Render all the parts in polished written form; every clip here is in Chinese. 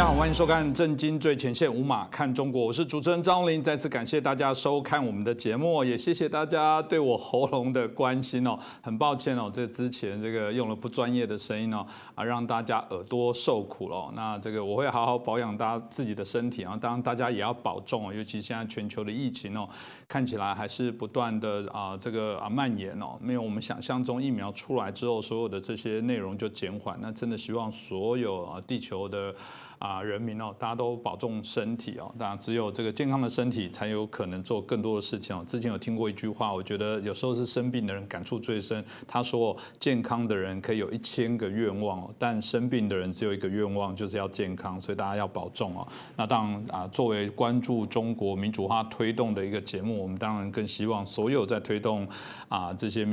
好，欢迎收看《震惊最前线》，无马看中国，我是主持人张琳。再次感谢大家收看我们的节目，也谢谢大家对我喉咙的关心哦。很抱歉哦，这之前用了不专业的声音哦，让大家耳朵受苦了。那我会好好保养大家自己的身体啊，当然大家也要保重哦，尤其现在全球的疫情哦，看起来还是不断的蔓延哦，没有我们想象中疫苗出来之后，所有的这些内容就减缓。那真的希望所有地球的人民哦，大家都保重身体哦。当然，只有这个健康的身体，才有可能做更多的事情哦。之前有听过一句话，我觉得有时候是生病的人感触最深。他说，健康的人可以有1000个愿望哦，但生病的人只有一个愿望，就是要健康。所以大家要保重哦。那当然作为关注中国民主化推动的一个节目，我们当然更希望所有在推动这些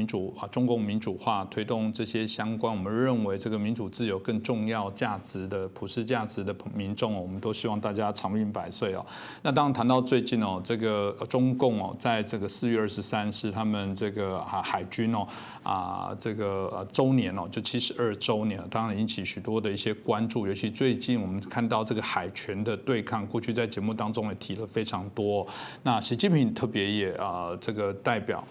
中共民主化推动这些相关，我们认为这个民主自由更重要价值的普世价值的民众哦，我们都希望大家长命百岁哦。那当然谈到最近哦，这个中共哦，在这个4月23是他们这个海军哦周年哦，就72周年，当然引起许多的一些关注，尤其最近我们看到这个海权的对抗，过去在节目当中也提了非常多。那习近平特别也这个代表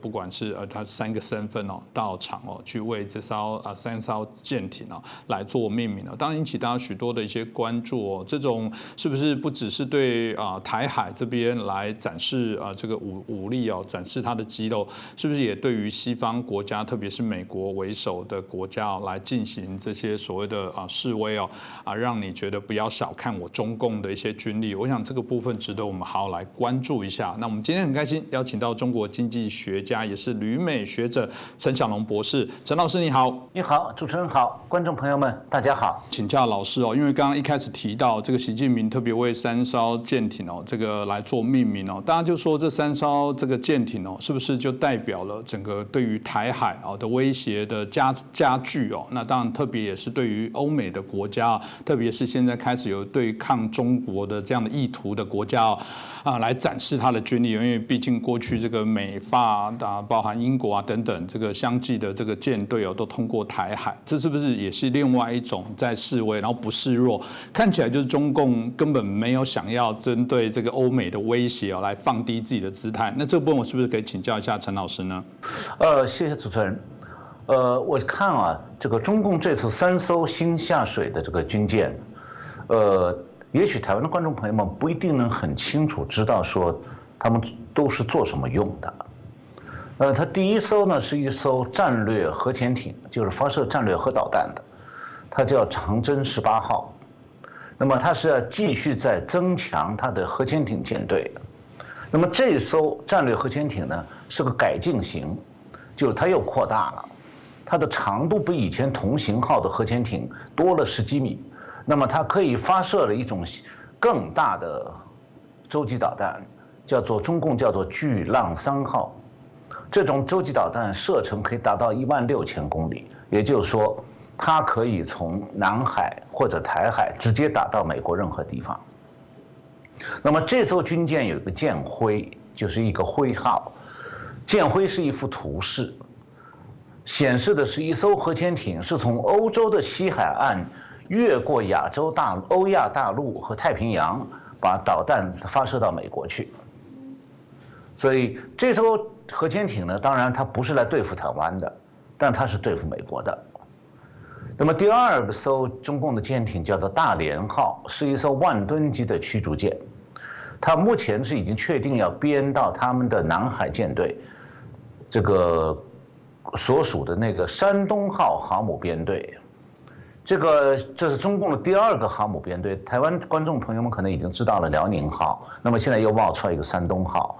不管是他3个身份哦到场哦，去为这3艘舰艇哦来做命名哦，当然引起大家许多的一些关注哦。这种是不是不只是对台海这边来展示这个武力哦，展示它的肌肉，是不是也对于西方国家，特别是美国为首的国家来进行这些所谓的示威哦让你觉得不要小看我中共的一些军力？我想这个部分值得我们好好来关注一下。那我们今天很开心邀请到中国经济学家，也是旅美学者陈小龙博士。陈老师你好。你好，主持人好，观众朋友们大家好。请教老师哦，因为刚刚一开始提到这个习近平特别为3艘舰艇哦来做命名哦，大家就说这3艘这个舰艇哦，是不是就代表了整个对于台海的威胁的加剧哦？那当然特别也是对于欧美的国家，特别是现在开始有对抗中国的这样的意图的国家来展示它的军力，因为毕竟过去这个美法包含英国等等这个相继的这个舰队都通过台海，这是不是也是另外一种在示威，然后不示弱？看起来就是中共根本没有想要针对这个欧美的威胁来放低自己的姿态。那这部分我是不是可以请教一下陈老师呢？谢谢主持人。我看这个中共这次3艘新下水的这个军舰，也许台湾的观众朋友们不一定能很清楚知道说他们都是做什么用的。它第1艘呢是一艘战略核潜艇，就是发射战略核导弹的，它叫长征18号。那么它是要继续在增强它的核潜艇舰队。那么这艘战略核潜艇呢是个改进型，就是它又扩大了，它的长度比以前同型号的核潜艇多了10几米。那么它可以发射了一种更大的洲际导弹，中共叫做巨浪3号。这种洲际导弹射程可以达到16000公里，也就是说它可以从南海或者台海直接打到美国任何地方。那么这艘军舰有一个舰徽，就是一个徽号，舰徽是一幅图示，显示的是一艘核潜艇是从欧洲的西海岸越过欧亚大陆和太平洋，把导弹发射到美国去。所以这艘核潜艇呢，当然它不是来对付台湾的，但它是对付美国的。那么第2艘中共的舰艇叫做大连号，是一艘10000吨级的驱逐舰，它目前是已经确定要编到他们的南海舰队这个所属的那个山东号航母编队。这是中共的第2个航母编队，台湾观众朋友们可能已经知道了辽宁号，那么现在又冒出来一个山东号。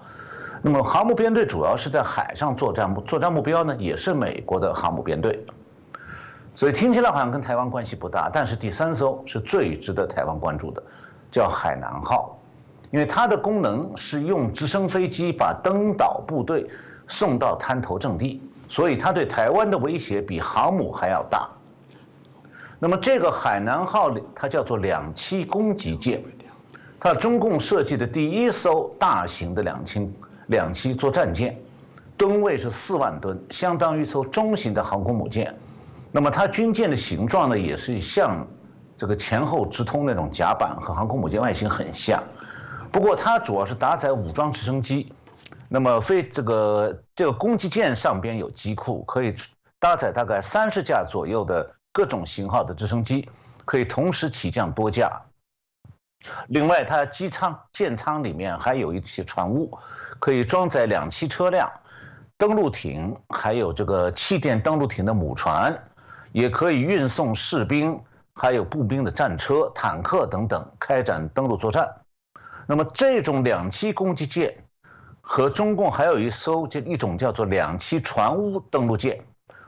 那么航母编队主要是在海上作战目标呢也是美国的航母编队，所以听起来好像跟台湾关系不大，但是第3艘是最值得台湾关注的，叫海南号，因为它的功能是用直升飞机把登岛部队送到滩头阵地，所以它对台湾的威胁比航母还要大。那么这个海南号它叫做2栖攻击舰，它是中共设计的第1艘大型的两栖作战舰，吨位是4万吨，相当于一艘中型的航空母舰。那么它军舰的形状呢，也是像这个前后直通那种甲板，和航空母舰外形很像。不过它主要是搭载武装直升机，那么这个攻击舰上边有机库，可以搭载大概30架左右的各种型号的直升机，可以同时起降多架。另外，它舰舱里面还有一些船坞，可以装载2栖车辆、登陆艇，还有这个气垫登陆艇的母船，也可以运送士兵，还有步兵的战车、坦克等等，开展登陆作战。那么这种2栖攻击舰和中共还有一种叫做2栖船坞登陆舰，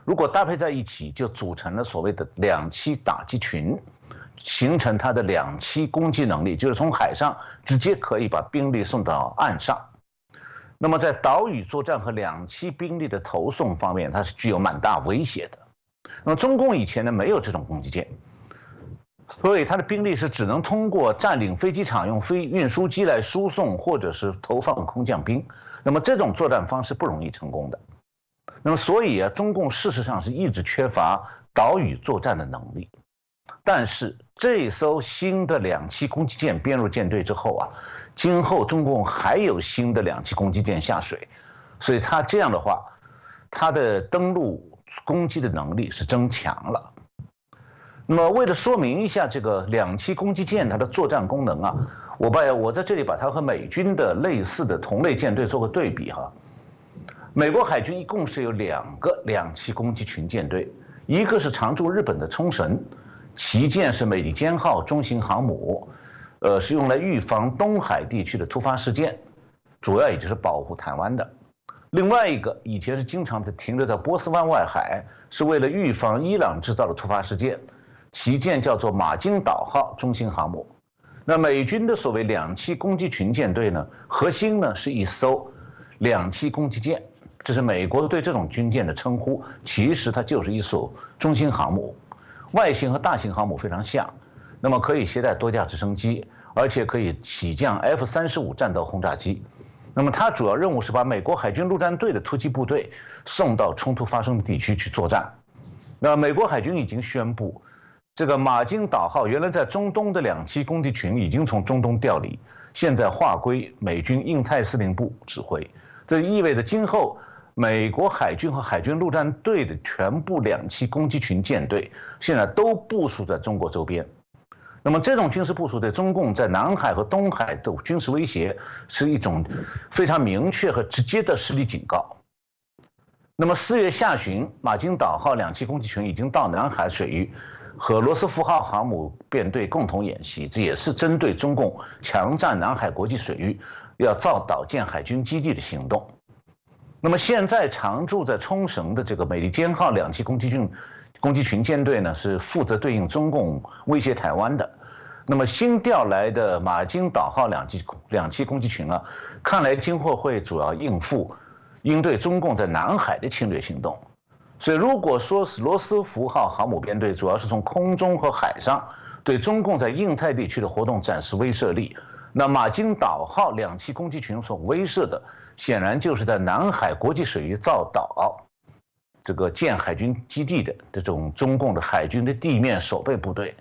如果搭配在一起，就组成了所谓的2栖打击群，形成它的2栖攻击能力，就是从海上直接可以把兵力送到岸上。那么在岛屿作战和2栖兵力的投送方面，它是具有蛮大威胁的。那么中共以前呢没有这种攻击舰，所以它的兵力是只能通过占领飞机场，用运输机来输送，或者是投放空降兵。那么这种作战方式不容易成功的。那么所以中共事实上是一直缺乏岛屿作战的能力。但是这艘新的2栖攻击舰编入舰队之后今后中共还有新的2栖攻击舰下水，所以它这样的话，它的登陆攻击的能力是增强了。那么为了说明一下这个2栖攻击舰它的作战功能我在这里把它和美军的类似的同类舰队做个对比美国海军一共是有2个2栖攻击群舰队，一个是常驻日本的冲绳，旗舰是美利坚号中型航母，是用来预防东海地区的突发事件，主要也就是保护台湾的。另外一个以前是经常停留在波斯湾外海，是为了预防伊朗制造的突发事件，旗舰叫做马金岛号中型航母。那美军的所谓2栖攻击群舰队呢，核心呢是一艘2栖攻击舰，这是美国对这种军舰的称呼，其实它就是一艘中型航母，外形和大型航母非常像，那么可以携带多架直升机，而且可以起降 F-35战斗轰炸机。那么它主要任务是把美国海军陆战队的突击部队送到冲突发生的地区去作战。那美国海军已经宣布，这个马金岛号原来在中东的2栖攻击群已经从中东调离，现在划归美军印太司令部指挥。这意味着今后美国海军和海军陆战队的全部2栖攻击群舰队现在都部署在中国周边。那么这种军事部署对中共在南海和东海的军事威胁是一种非常明确和直接的实力警告。那么4月下旬，马金岛号2栖攻击群已经到南海水域和罗斯福号航母编队共同演习，这也是针对中共强占南海国际水域，要造岛建海军基地的行动。那么现在常驻在冲绳的这个美利坚号2栖攻击群舰队呢，是负责对应中共威胁台湾的。那么新调来的马金岛号2栖攻击群看来今后会主要应对中共在南海的侵略行动。所以如果说是罗斯福号航母编队主要是从空中和海上对中共在印太地区的活动展示威慑力，那马金岛号2栖攻击群所威慑的显然就是在南海国际水域造岛这个建海军基地的这种中共的海军的地面守备部队。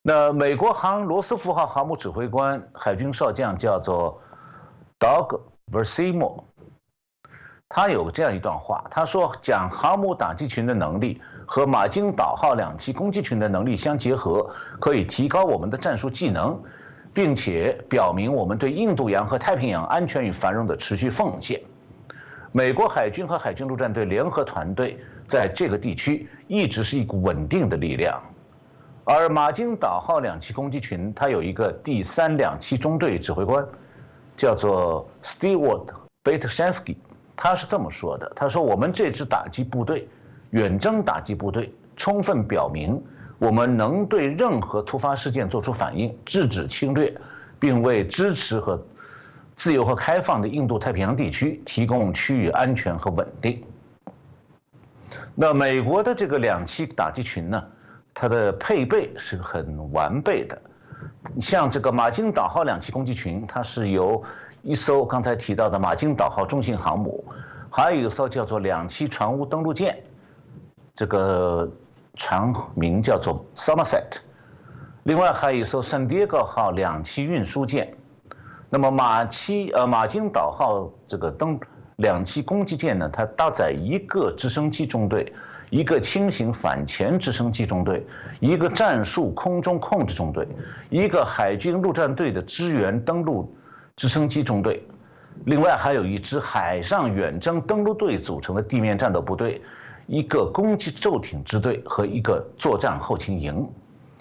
那美国罗斯福号航母指挥官海军少将叫做 Doug Versimo， 他有这样一段话，他说将航母打击群的能力和马金岛号2栖攻击群的能力相结合，可以提高我们的战术技能，并且表明我们对印度洋和太平洋安全与繁荣的持续奉献。美国海军和海军陆战队联合团队在这个地区一直是一股稳定的力量。而马金岛号2栖攻击群它有一个第3两栖中队指挥官叫做 Stewart Betshensky， 他是这么说的，他说我们这支打击部队远征打击部队充分表明我们能对任何突发事件做出反应，制止侵略，并为支持和自由和开放的印度太平洋地区提供区域安全和稳定。那美国的这个2栖打击群呢，它的配备是很完备的。像这个马金岛号2栖攻击群，它是由一艘刚才提到的马金岛号中型航母，还有一艘叫做2栖船坞登陆舰，这个船名叫做 Somerset，另外还有一艘圣迭戈号2栖运输舰。那么马金岛号这个2栖攻击舰呢，它搭载一个直升机中队，一个轻型反潜直升机中队，一个战术空中控制中队，一个海军陆战队的支援登陆直升机中队，另外还有一支海上远征登陆队组成的地面战斗部队，一个攻击舟艇支队和一个作战后勤营。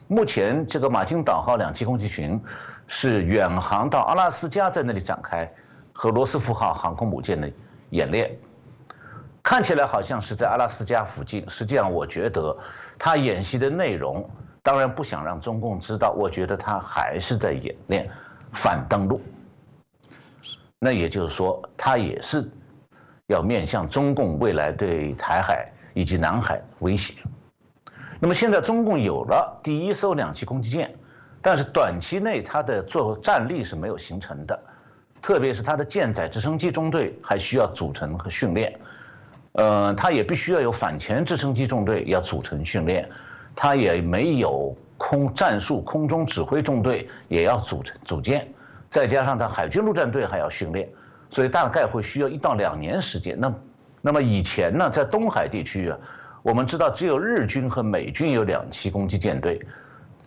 目前这个马金岛号2栖攻击群是远航到阿拉斯加，在那里展开和罗斯福号航空母舰的演练。看起来好像是在阿拉斯加附近，实际上我觉得他演习的内容，当然不想让中共知道，我觉得他还是在演练反登陆。那也就是说，他也是要面向中共未来对台海以及南海威胁。那么现在中共有了第一艘2栖攻击舰，但是短期内它的战力是没有形成的，特别是它的舰载直升机中队还需要组成和训练，它也必须要有反潜直升机中队要组成训练，它也没有战术空中指挥中队也要组建，再加上它海军陆战队还要训练，所以大概会需要1到2年时间。那么以前呢，在东海地区啊，我们知道只有日军和美军有2栖攻击舰队，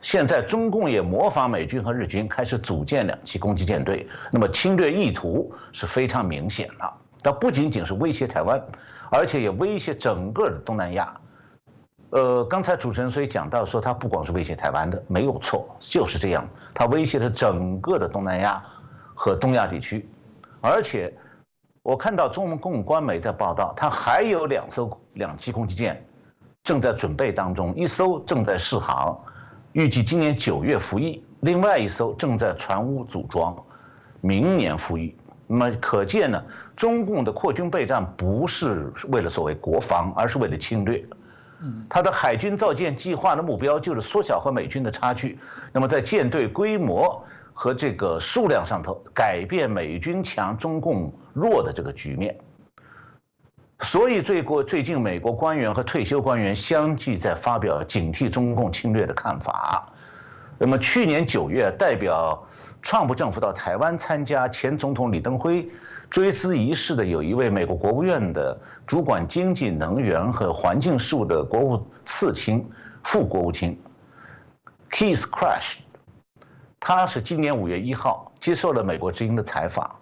现在中共也模仿美军和日军开始组建2栖攻击舰队，那么侵略意图是非常明显了。它不仅仅是威胁台湾，而且也威胁整个的东南亚。刚才主持人所以讲到说，它不光是威胁台湾的，没有错，就是这样，它威胁了整个的东南亚和东亚地区，而且我看到中共官媒在报道，它还有2艘2栖攻击舰正在准备当中，一艘正在试航，预计今年9月服役，另外一艘正在船坞组装，明年服役。那么可见呢，中共的扩军备战不是为了所谓国防，而是为了侵略。它的海军造舰计划的目标就是缩小和美军的差距，那么在舰队规模和这个数量上头改变美军强中共弱的这个局面。所以最近美国官员和退休官员相继在发表警惕中共侵略的看法。那么去年9月，代表川普政府到台湾参加前总统李登辉追思仪式的有一位美国国务院的主管经济、能源和环境事务的国务次卿、副国务卿 Keith Krach， 他是今年5月1号接受了美国之音的采访。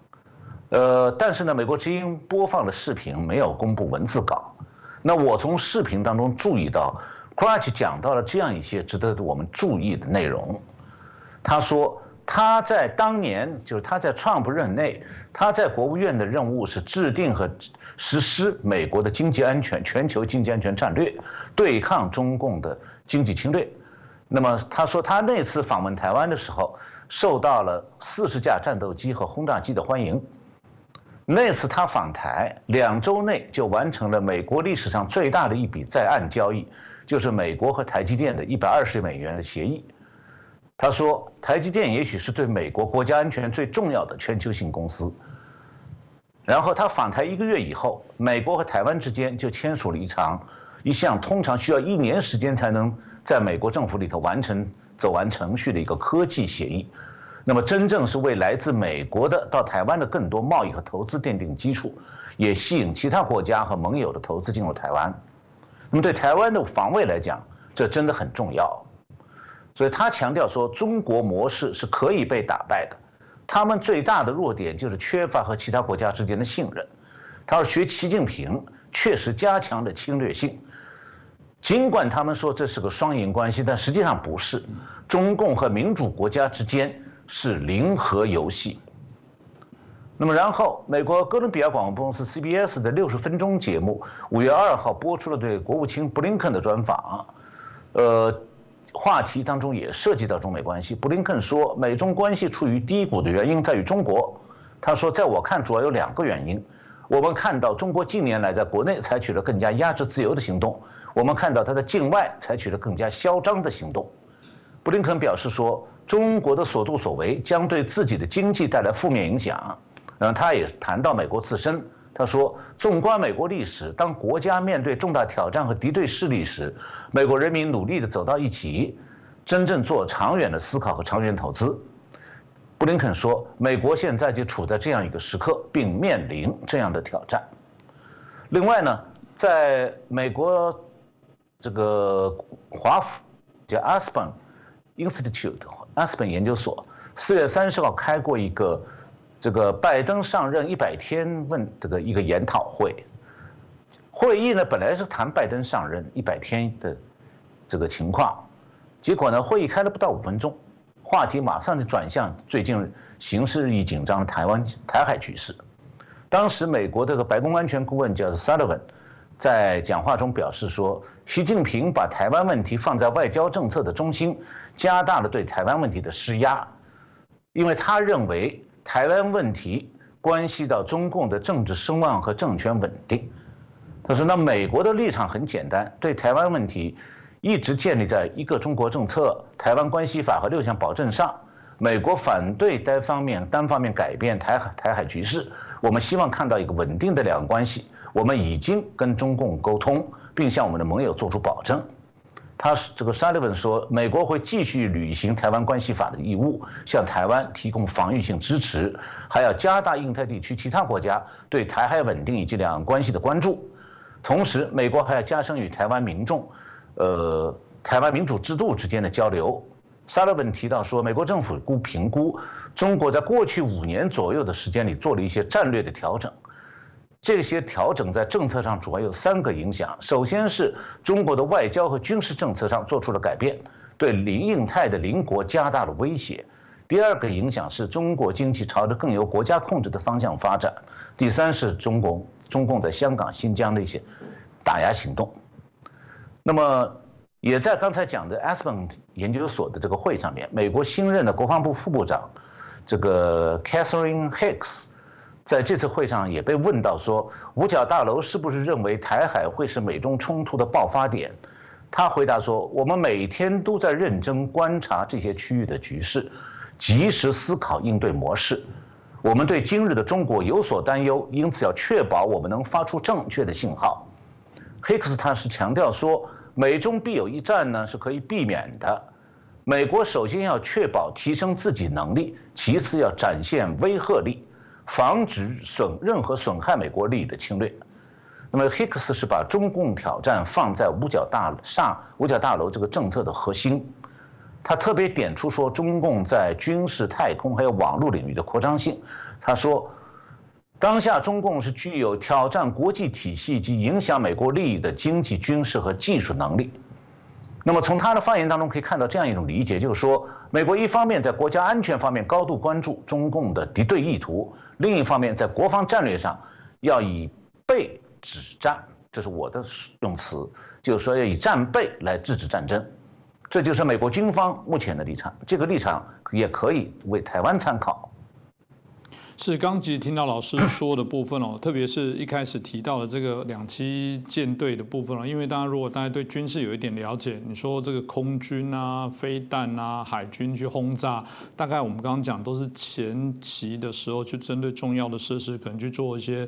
但是呢，美国之音播放的视频没有公布文字稿。那我从视频当中注意到 Krach 讲到了这样一些值得我们注意的内容。他说他在当年，就是他在川普任内，他在国务院的任务是制定和实施美国的经济安全、全球经济安全战略，对抗中共的经济侵略。那么他说他那次访问台湾的时候，受到了40架战斗机和轰炸机的欢迎。那次他访台2周内就完成了美国历史上最大的一笔在岸交易，就是美国和台积电的120亿美元的协议。他说，台积电也许是对美国国家安全最重要的全球性公司。然后他访台1个月以后，美国和台湾之间就签署了一项通常需要1年时间才能在美国政府里头走完程序的一个科技协议。那么真正是为来自美国的到台湾的更多贸易和投资奠定基础，也吸引其他国家和盟友的投资进入台湾。那么对台湾的防卫来讲，这真的很重要。所以他强调说，中国模式是可以被打败的，他们最大的弱点就是缺乏和其他国家之间的信任。他说，学习近平确实加强了侵略性，尽管他们说这是个双赢关系，但实际上不是。中共和民主国家之间是零和游戏。那么然后，美国哥伦比亚广播公司 CBS 的60分钟节目5月2号播出了对国务卿布林肯的专访，话题当中也涉及到中美关系。布林肯说，美中关系处于低谷的原因在于中国。他说，在我看主要有2个原因。我们看到中国近年来在国内采取了更加压制自由的行动，我们看到它在境外采取了更加嚣张的行动。布林肯表示说，中国的所作所为将对自己的经济带来负面影响。他也谈到美国自身，他说，纵观美国历史，当国家面对重大挑战和敌对势力时，美国人民努力地走到一起，真正做长远的思考和长远投资。布林肯说，美国现在就处在这样一个时刻，并面临这样的挑战。另外呢，在美国这个华府叫 Aspen Institute 研究所4月30号开过一个这个拜登上任100天一个研讨会。会议呢本来是谈拜登上任100天的这个情况，结果呢会议开了不到5分钟，话题马上就转向最近形势日益紧张的台海局势。当时美国这个白宫安全顾问叫 Sullivan 在讲话中表示说，习近平把台湾问题放在外交政策的中心，加大了对台湾问题的施压，因为他认为台湾问题关系到中共的政治声望和政权稳定。他说，那美国的立场很简单，对台湾问题一直建立在一个中国政策、台湾关系法和6项保证上。美国反对单方面改变台海局势，我们希望看到一个稳定的两岸关系。我们已经跟中共沟通，并向我们的盟友做出保证。这个沙利文说，美国会继续履行台湾关系法的义务，向台湾提供防御性支持，还要加大印太地区其他国家对台海稳定以及两岸关系的关注。同时，美国还要加深与台湾民众、台湾民主制度之间的交流。沙利文提到说，美国政府评估中国在过去5年左右的时间里做了一些战略的调整。这些调整在政策上主要有3个影响。首先是中国的外交和军事政策上做出了改变，对印太的邻国加大了威胁。第2个影响是中国经济朝着更由国家控制的方向发展。第3是中共在香港、新疆的一些打压行动。那么也在刚才讲的 Aspen 研究所的这个会上面，美国新任的国防部副部长这个 Catherine Hicks 在这次会上也被问到说，五角大楼是不是认为台海会是美中冲突的爆发点？他回答说，我们每天都在认真观察这些区域的局势，及时思考应对模式。我们对今日的中国有所担忧，因此要确保我们能发出正确的信号。黑克斯他是强调说，美中必有一战呢是可以避免的。美国首先要确保提升自己能力，其次要展现威慑力，防止任何损害美国利益的侵略。那么 Hicks 是把中共挑战放在五角大楼这个政策的核心。他特别点出说，中共在军事、太空还有网络领域的扩张性。他说，当下中共是具有挑战国际体系及影响美国利益的经济、军事和技术能力。那么从他的发言当中可以看到这样一种理解，就是说，美国一方面在国家安全方面高度关注中共的敌对意图，另一方面在国防战略上要以备止战，这是我的用词，就是说要以战备来制止战争。这就是美国军方目前的立场，这个立场也可以为台湾参考。是刚其实听到老师说的部分哦，特别是一开始提到的这个2栖舰队的部分哦，因为如果大家对军事有一点了解，你说这个空军啊、飞弹啊、海军去轰炸，大概我们刚刚讲都是前期的时候去针对重要的设施，可能去做一些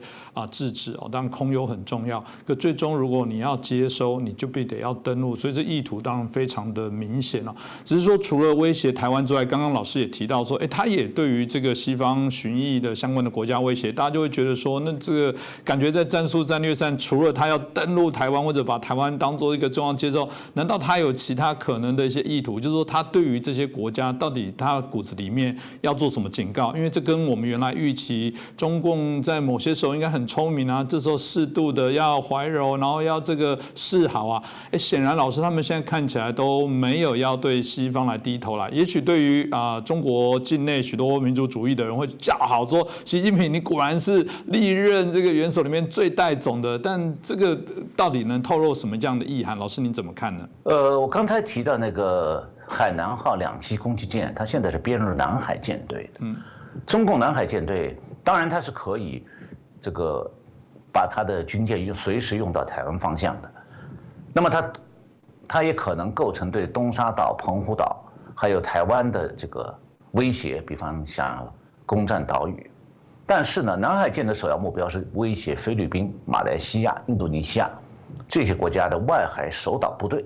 制止哦。当然空优很重要，可最终如果你要接收，你就必得要登陆，所以这意图当然非常的明显哦。只是说除了威胁台湾之外，刚刚老师也提到说，他也对于这个西方巡弋的相关的国家威胁，大家就会觉得说，那这个感觉在战术战略上，除了他要登陆台湾或者把台湾当做一个重要接收，难道他有其他可能的一些意图？就是说，他对于这些国家到底他骨子里面要做什么警告？因为这跟我们原来预期，中共在某些时候应该很聪明啊，这时候适度的要怀柔，然后要这个示好啊。显然老师他们现在看起来都没有要对西方来低头来。也许对于中国境内许多民族主义的人会叫好说，习近平你果然是历任这个元首里面最带种的，但这个到底能透露什么这样的意涵？老师您怎么看呢？我刚才提到那个海南号2栖攻击舰，它现在是编入南海舰队的。中共南海舰队当然它是可以这个把它的军舰随时用到台湾方向的，那么它也可能构成对东沙岛、澎湖岛还有台湾的这个威胁，比方像攻占岛屿。但是呢，南海舰的首要目标是威胁菲律宾、马来西亚、印度尼西亚这些国家的外海守岛部队。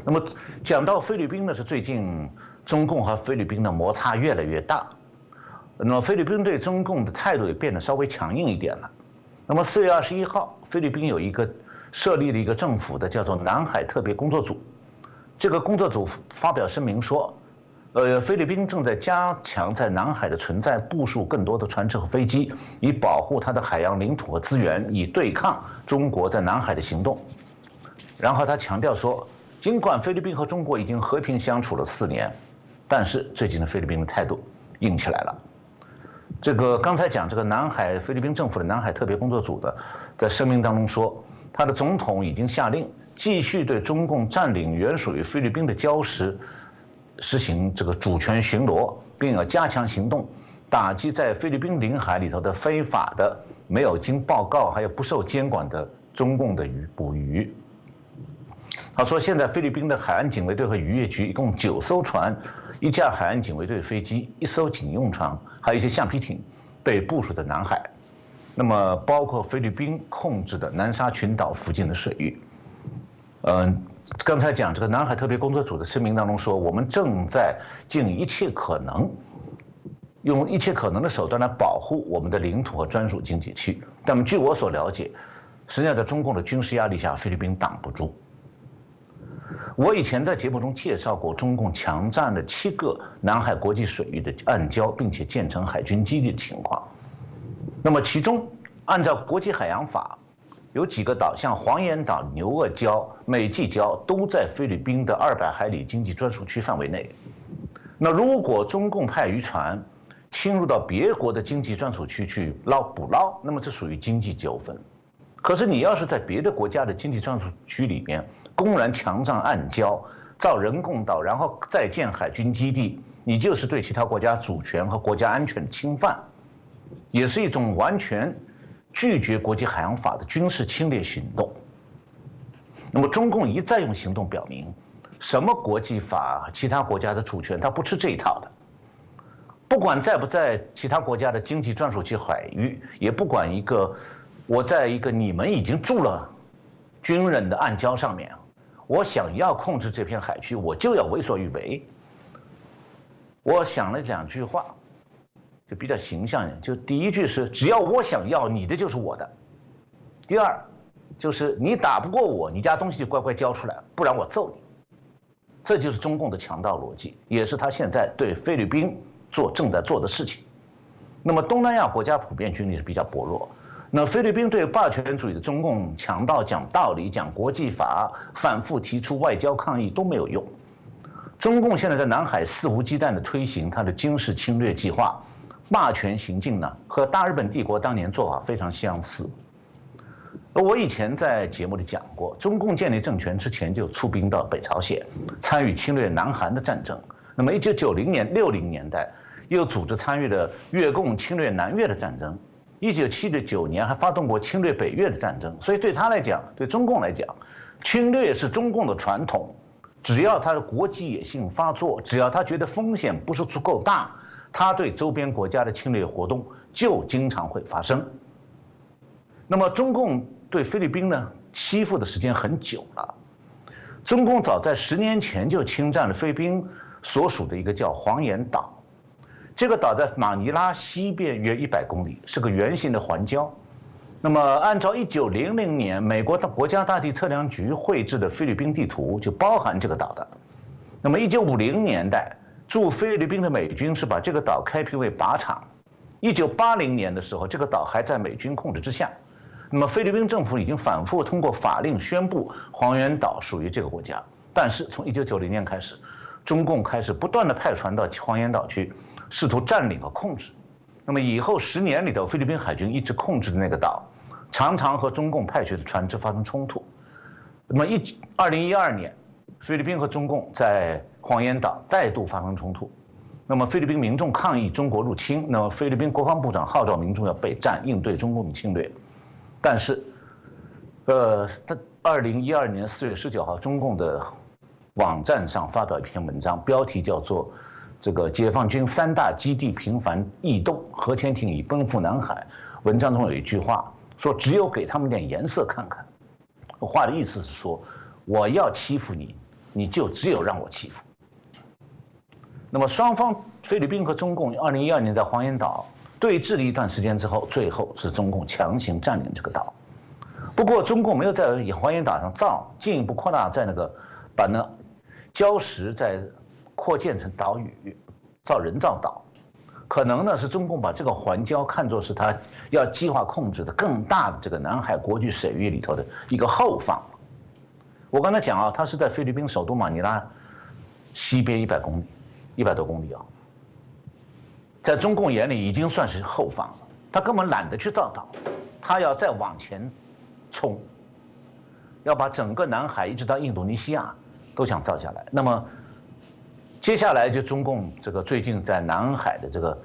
那么讲到菲律宾呢，是最近中共和菲律宾的摩擦越来越大，那么菲律宾对中共的态度也变得稍微强硬一点了。那么4月21号，菲律宾有一个设立了一个政府的叫做南海特别工作组，这个工作组发表声明说，菲律宾正在加强在南海的存在，部署更多的船只和飞机，以保护它的海洋领土和资源，以对抗中国在南海的行动。然后他强调说，尽管菲律宾和中国已经和平相处了4年，但是最近的菲律宾的态度硬起来了。这个刚才讲这个菲律宾政府的南海特别工作组的，在声明当中说，他的总统已经下令继续对中共占领原属于菲律宾的礁石实行这个主权巡逻，并要加强行动，打击在菲律宾领海里头的非法的、没有经报告还有不受监管的中共的捕鱼。他说，现在菲律宾的海岸警卫队和渔业局一共9艘船，1架海岸警卫队飞机，1艘警用船，还有一些橡皮艇，被部署在南海。那么，包括菲律宾控制的南沙群岛附近的水域。刚才讲这个南海特别工作组的声明当中说，我们正在尽一切可能，用一切可能的手段来保护我们的领土和专属经济区。那么，据我所了解，实际上在中共的军事压力下，菲律宾挡不住。我以前在节目中介绍过，中共强占了7个南海国际水域的岸礁，并且建成海军基地的情况。那么其中，按照国际海洋法，有几个岛，像黄岩岛、牛轭礁、美济礁，都在菲律宾的200海里经济专属区范围内。那如果中共派渔船侵入到别国的经济专属区去捕捞，那么这属于经济纠纷。可是你要是在别的国家的经济专属区里面公然强占岸礁，造人工岛，然后再建海军基地，你就是对其他国家主权和国家安全的侵犯，也是一种完全拒绝国际海洋法的军事侵略行动。那么中共一再用行动表明，什么国际法、其他国家的主权，他不吃这一套的。不管在不在其他国家的经济专属区海域，也不管我在一个你们已经驻了军人的岸礁上面，我想要控制这片海区，我就要为所欲为。我想了2句话，就比较形象一点。就第一句是，只要我想要，你的就是我的。第二，就是你打不过我，你家东西就乖乖交出来，不然我揍你。这就是中共的强盗逻辑，也是他现在对菲律宾正在做的事情。那么东南亚国家普遍军力是比较薄弱。那菲律宾对霸权主义的中共强盗讲道理、讲国际法，反复提出外交抗议都没有用。中共现在在南海肆无忌惮地推行它的军事侵略计划，霸权行径呢和大日本帝国当年做法非常相似。我以前在节目里讲过，中共建立政权之前就出兵到北朝鲜，参与侵略南韩的战争。那么1990年、60年代又组织参与了越共侵略南越的战争。1979年还发动过侵略北越的战争，所以对他来讲，对中共来讲，侵略是中共的传统。只要他的国际野心发作，只要他觉得风险不是足够大，他对周边国家的侵略活动就经常会发生。那么中共对菲律宾呢，欺负的时间很久了。中共早在10年前就侵占了菲律宾所属的一个叫黄岩岛。这个岛在马尼拉西边约100公里，是个圆形的环礁。那么，按照1900年美国的国家大地测量局绘制的菲律宾地图，就包含这个岛的。那么，1950年代驻菲律宾的美军是把这个岛开辟为靶场。1980年的时候，这个岛还在美军控制之下。那么，菲律宾政府已经反复通过法令宣布黄岩岛属于这个国家。但是，从1990年开始，中共开始不断地派船到黄岩岛去，试图占领和控制。那么以后10年里头，菲律宾海军一直控制的那个岛，常常和中共派去的船只发生冲突。那么2012年，菲律宾和中共在黄岩岛再度发生冲突。那么菲律宾民众抗议中国入侵，那么菲律宾国防部长号召民众要备战，应对中共的侵略。但是，2012年4月19号，中共的网站上发表一篇文章，标题叫做这个解放军3大基地频繁异动，核潜艇已奔赴南海。文章中有一句话说，只有给他们点颜色看看。话的意思是说，我要欺负你，你就只有让我欺负。那么双方菲律宾和中共2012年在黄岩岛对峙了一段时间之后，最后是中共强行占领这个岛。不过中共没有在黄岩岛上进一步扩大，在把礁石再扩建成岛屿，造人造岛。可能呢是中共把这个环礁看作是它要计划控制的更大的这个南海国际水域里头的一个后方。我刚才讲啊，它是在菲律宾首都马尼拉西边100多公里啊，在中共眼里已经算是后方了。他根本懒得去造岛，他要再往前冲，要把整个南海一直到印度尼西亚都想造下来。那么接下来就中共这个最近在南海的这个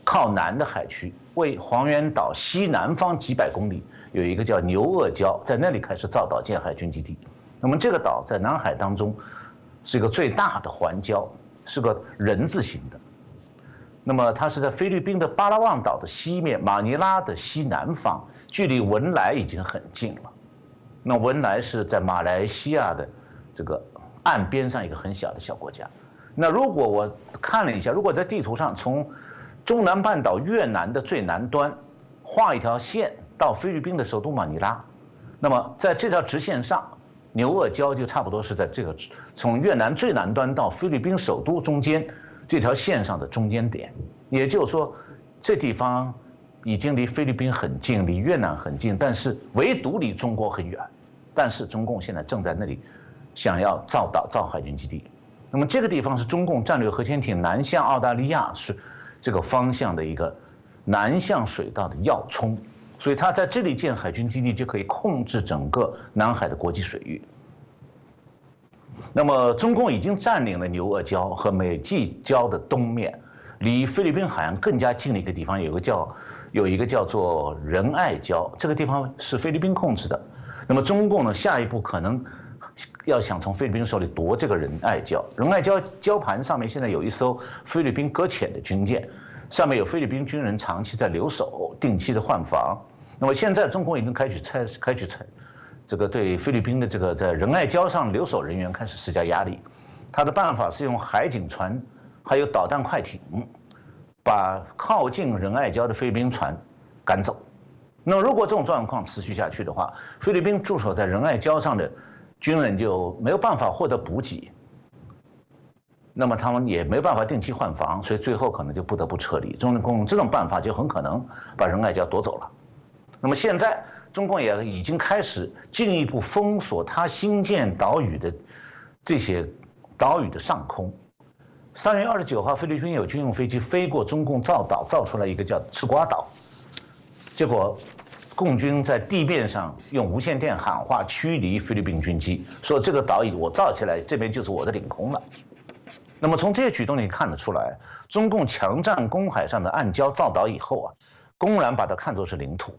靠南的海区，为黄岩岛西南方几百公里有一个叫牛轭礁，在那里开始造岛建海军基地。那么这个岛在南海当中是一个最大的环礁，是个人字形的。那么它是在菲律宾的巴拉望岛的西面，马尼拉的西南方，距离文莱已经很近了。那文莱是在马来西亚的这个岸边上一个很小的小国家。那如果我看了一下，如果在地图上从中南半岛越南的最南端画一条线到菲律宾的首都马尼拉，那么在这条直线上，牛轭礁就差不多是在这个从越南最南端到菲律宾首都中间这条线上的中间点。也就是说，这地方已经离菲律宾很近，离越南很近，但是唯独离中国很远。但是中共现在正在那里想要造岛、造海军基地。那么这个地方是中共战略核潜艇南向澳大利亚是这个方向的一个南向水道的要冲，所以它在这里建海军基地就可以控制整个南海的国际水域。那么中共已经占领了牛轭礁和美济礁的东面，离菲律宾海岸更加近的一个地方有一个叫做仁爱礁，这个地方是菲律宾控制的。那么中共呢，下一步可能要想从菲律宾手里夺这个仁爱礁。仁爱礁礁盘上面现在有一艘菲律宾搁浅的军舰，上面有菲律宾军人长期在留守，定期的换防。那么现在中共已经开始这个对菲律宾的这个在仁爱礁上留守人员开始施加压力。他的办法是用海警船还有导弹快艇，把靠近仁爱礁的菲律宾船赶走。那如果这种状况持续下去的话，菲律宾驻守在仁爱礁上的军人就没有办法获得补给，那么他们也没办法定期换防，所以最后可能就不得不撤离。中共这种办法就很可能把仁爱礁夺走了。那么现在中共也已经开始进一步封锁它新建岛屿的这些岛屿的上空。3月29号，菲律宾有军用飞机飞过中共造岛，造出来一个叫赤瓜岛，结果共军在地面上用无线电喊话驱离菲律宾军机，说这个岛屿我造起来，这边就是我的领空了。那么从这些举动你看得出来，中共强占公海上的暗礁造岛以后啊，公然把它看作是领土，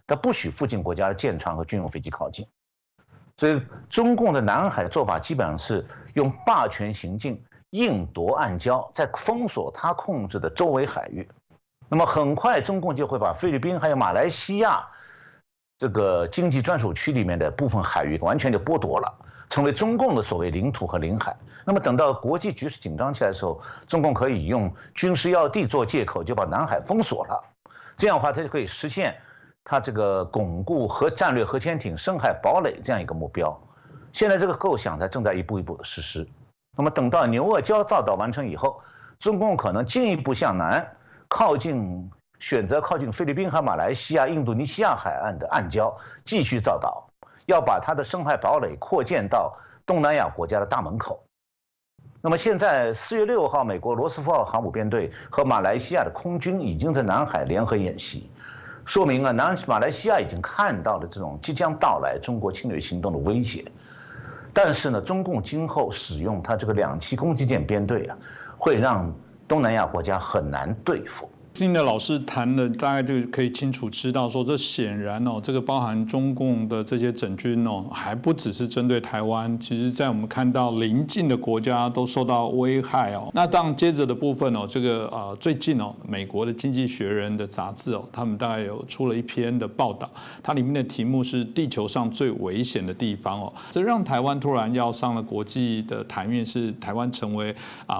它不许附近国家的舰船和军用飞机靠近。所以中共的南海做法基本上是用霸权行径硬夺暗礁，再封锁它控制的周围海域。那么很快中共就会把菲律宾还有马来西亚这个经济专属区里面的部分海域完全就剥夺了，成为中共的所谓领土和领海。那么等到国际局势紧张起来的时候，中共可以用军事要地做借口，就把南海封锁了。这样的话，它就可以实现它这个巩固和战略核潜艇深海堡垒这样一个目标。现在这个构想它正在一步一步的实施。那么等到牛轭礁造岛完成以后，中共可能进一步向南选择靠近菲律宾和马来西亚、印度尼西亚海岸的暗礁继续造岛，要把它的深海堡垒扩建到东南亚国家的大门口。那么现在4月6号，美国罗斯福号航母编队和马来西亚的空军已经在南海联合演习，说明啊，马来西亚已经看到了这种即将到来中国侵略行动的威胁。但是呢，中共今后使用它这个2栖攻击舰编队啊，会让东南亚国家很难对付。听了老师谈了，大概就可以清楚知道说，这显然哦，这个包含中共的这些整军哦，还不只是针对台湾，其实在我们看到邻近的国家都受到危害哦。那当然接着的部分哦，这个最近哦，美国的《经济学人》的杂志哦，他们大概有出了一篇的报道，它里面的题目是地球上最危险的地方哦，这让台湾突然要上了国际的台面，是台湾成为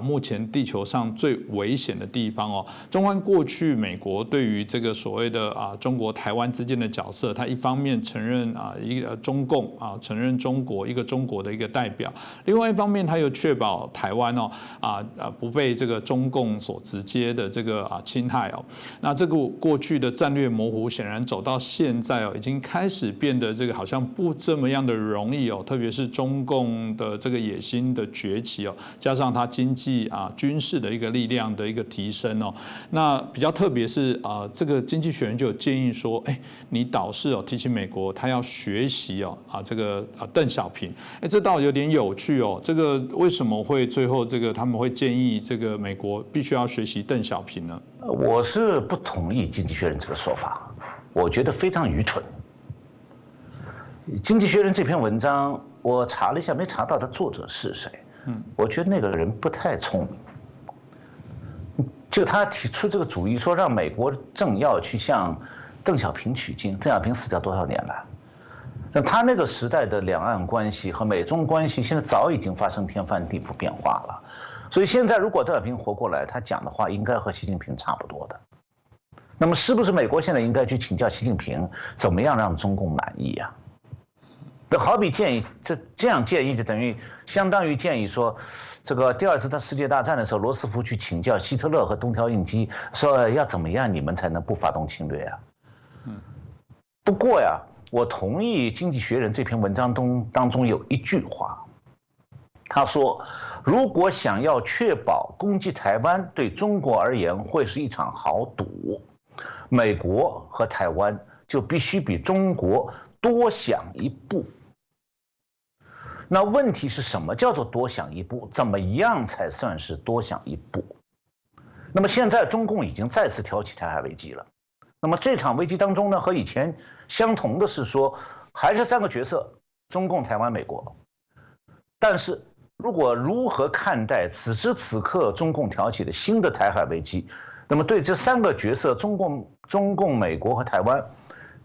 目前地球上最危险的地方哦。纵观过去美国对于这个所谓的中国台湾之间的角色，他一方面承认一个中共承认中国一个中国的一个代表，另外一方面他又确保台湾不被这个中共所直接的这个侵害哦。那这个过去的战略模糊，显然走到现在哦，已经开始变得这个好像不这么样的容易哦，特别是中共的这个野心的崛起哦，加上它经济军事的一个力量的一个提升哦。那比较特别是这个经济学人就有建议说，你导师提醒美国，他要学习这个邓小平，这倒有点有趣哦。这个为什么会最后这个他们会建议这个美国必须要学习邓小平呢？我是不同意经济学人这个说法，我觉得非常愚蠢。经济学人这篇文章我查了一下，没查到他作者是谁。我觉得那个人不太聪明。就他提出这个主意，说让美国政要去向邓小平取经。邓小平死掉多少年了？那他那个时代的两岸关系和美中关系，现在早已经发生天翻地覆变化了。所以现在如果邓小平活过来，他讲的话应该和习近平差不多的。那么是不是美国现在应该去请教习近平，怎么样让中共满意呀？那好比建议，这样建议就等于相当于建议说，这个第二次世界大战的时候，罗斯福去请教希特勒和东条英机，说要怎么样你们才能不发动侵略啊？不过呀，我同意《经济学人》这篇文章当中有一句话，他说，如果想要确保攻击台湾对中国而言会是一场豪赌，美国和台湾就必须比中国多想一步。那问题是什么叫做多想一步？怎么样才算是多想一步？那么现在中共已经再次挑起台海危机了。那么这场危机当中呢，和以前相同的是说，还是三个角色：中共、台湾、美国。但是如何看待此时此刻中共挑起的新的台海危机？那么对这三个角色，中共、美国和台湾，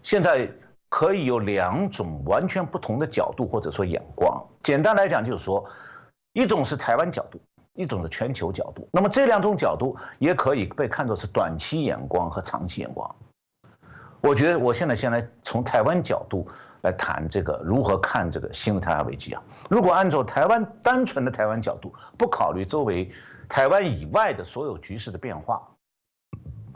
现在可以有两种完全不同的角度或者说眼光。简单来讲就是说，一种是台湾角度，一种是全球角度。那么这两种角度也可以被看作是短期眼光和长期眼光。我觉得我现在先来从台湾角度来谈这个如何看这个新的台海危机啊。如果按照单纯的台湾角度，不考虑周围台湾以外的所有局势的变化，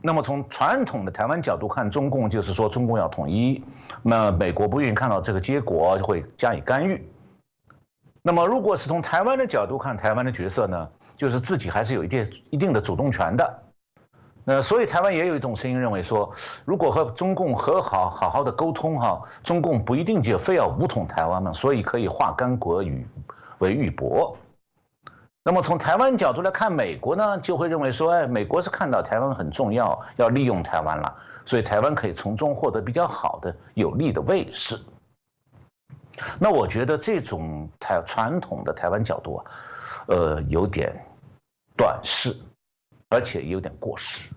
那么从传统的台湾角度看，中共就是说中共要统一，那美国不愿意看到这个结果，就会加以干预。那么如果是从台湾的角度看，台湾的角色呢，就是自己还是有一定的主动权的。所以台湾也有一种声音认为说，如果和中共好好的沟通中共不一定就非要武统台湾嘛，所以可以化干戈为玉帛。那么从台湾角度来看，美国呢就会认为说，美国是看到台湾很重要，要利用台湾了，所以台湾可以从中获得比较好的有利的位势。那我觉得这种传统的台湾角度有点短视，而且有点过时。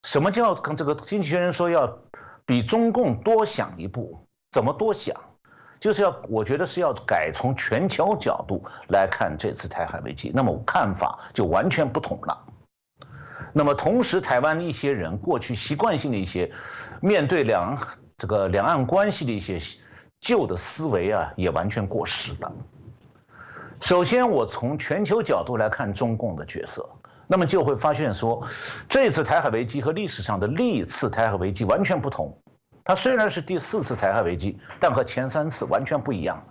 什么叫跟这个经济学人说要比中共多想一步？怎么多想？就是我觉得是要改从全球角度来看这次台海危机，那么看法就完全不同了。那么同时，台湾一些人过去习惯性的一些面对两岸关系的一些旧的思维也完全过时了。首先，我从全球角度来看中共的角色，那么就会发现说，这次台海危机和历史上的历次台海危机完全不同。它虽然是第4次台海危机，但和前3次完全不一样。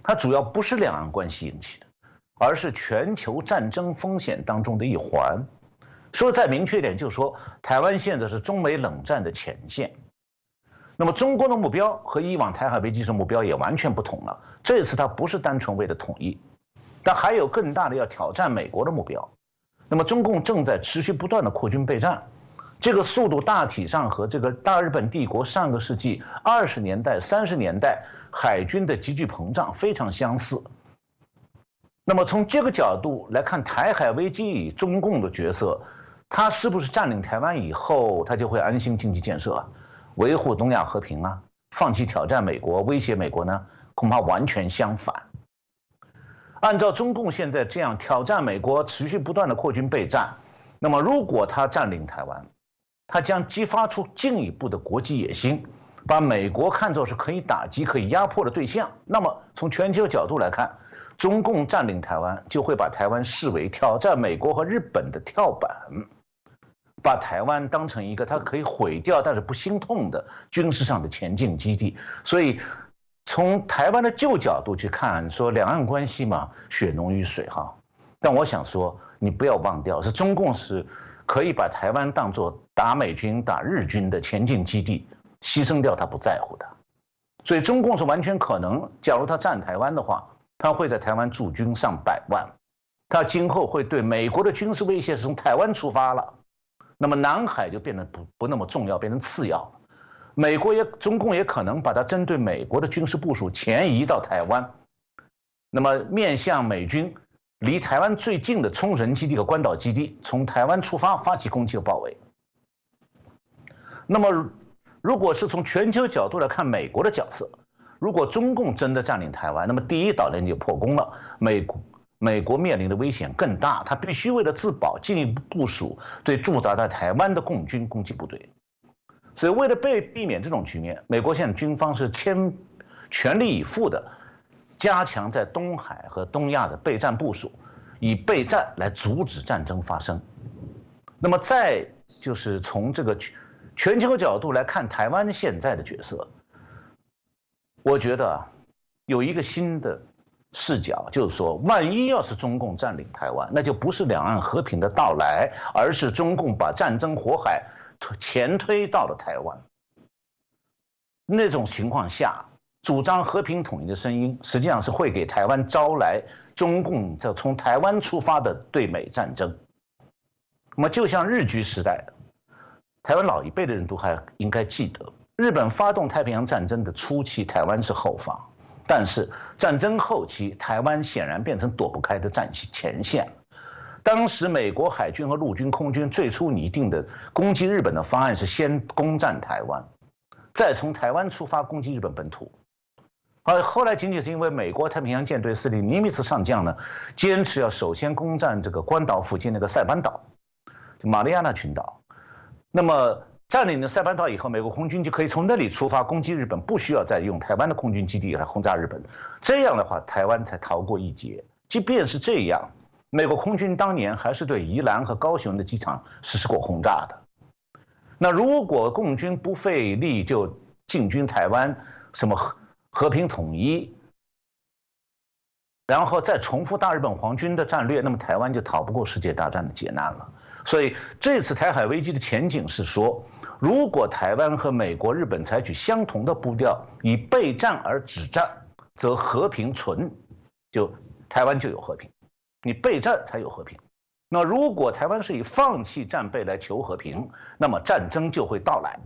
它主要不是两岸关系引起的，而是全球战争风险当中的一环。说再明确点，就是说台湾现在是中美冷战的前线。那么中国的目标和以往台海危机的目标也完全不同了。这次它不是单纯为了统一，但还有更大的要挑战美国的目标。那么中共正在持续不断的扩军备战，这个速度大体上和这个大日本帝国上个世纪20年代、30年代海军的急剧膨胀非常相似。那么从这个角度来看，台海危机里中共的角色，他是不是占领台湾以后，他就会安心经济建设啊，维护东亚和平啊，放弃挑战美国、威胁美国呢？恐怕完全相反。按照中共现在这样挑战美国、持续不断的扩军备战，那么如果他占领台湾，他将激发出进一步的国际野心，把美国看作是可以打击、可以压迫的对象。那么从全球角度来看，中共占领台湾就会把台湾视为挑战美国和日本的跳板，把台湾当成一个它可以毁掉但是不心痛的军事上的前进基地。所以从台湾的旧角度去看，说两岸关系嘛，血浓于水哈。但我想说，你不要忘掉，是中共是可以把台湾当作打美军、打日军的前进基地，牺牲掉他不在乎的。所以中共是完全可能，假如他占台湾的话，他会在台湾驻军上百万，他今后会对美国的军事威胁是从台湾出发了，那么南海就变得不那么重要，变成次要了。中共也可能把它针对美国的军事部署前移到台湾，那么面向美军离台湾最近的冲绳基地和关岛基地，从台湾出发发起攻击和包围。那么如果是从全球角度来看美国的角色，如果中共真的占领台湾，那么第一岛链就破功了，美国面临的危险更大，他必须为了自保进一步部署对驻扎在台湾的共军攻击部队。所以为了避免这种局面，美国现在军方是全力以赴的加强在东海和东亚的备战部署，以备战来阻止战争发生。那么再就是从这个全球角度来看台湾现在的角色，我觉得有一个新的视角，就是说万一要是中共占领台湾，那就不是两岸和平的到来，而是中共把战争火海前推到了台湾。那种情况下，主张和平统一的声音实际上是会给台湾招来中共从台湾出发的对美战争。那么就像日据时代，台湾老一辈的人都还应该记得，日本发动太平洋战争的初期，台湾是后方，但是战争后期，台湾显然变成躲不开的战前线。当时美国海军和陆军、空军最初拟定的攻击日本的方案是先攻占台湾，再从台湾出发攻击日本本土。而后来仅仅是因为美国太平洋舰队司令尼米兹上将呢，坚持要首先攻占这个关岛附近那个塞班岛，就马里亚纳群岛。那么占领了塞班岛以后，美国空军就可以从那里出发攻击日本，不需要再用台湾的空军基地来轰炸日本。这样的话，台湾才逃过一劫。即便是这样，美国空军当年还是对宜兰和高雄的机场实施过轰炸的。那如果共军不费力就进军台湾，什么和平统一，然后再重复大日本皇军的战略，那么台湾就逃不过世界大战的劫难了。所以这次台海危机的前景是说，如果台湾和美国、日本采取相同的步调，以备战而止战，则和平存，就台湾就有和平。你备战才有和平。那如果台湾是以放弃战备来求和平，那么战争就会到来。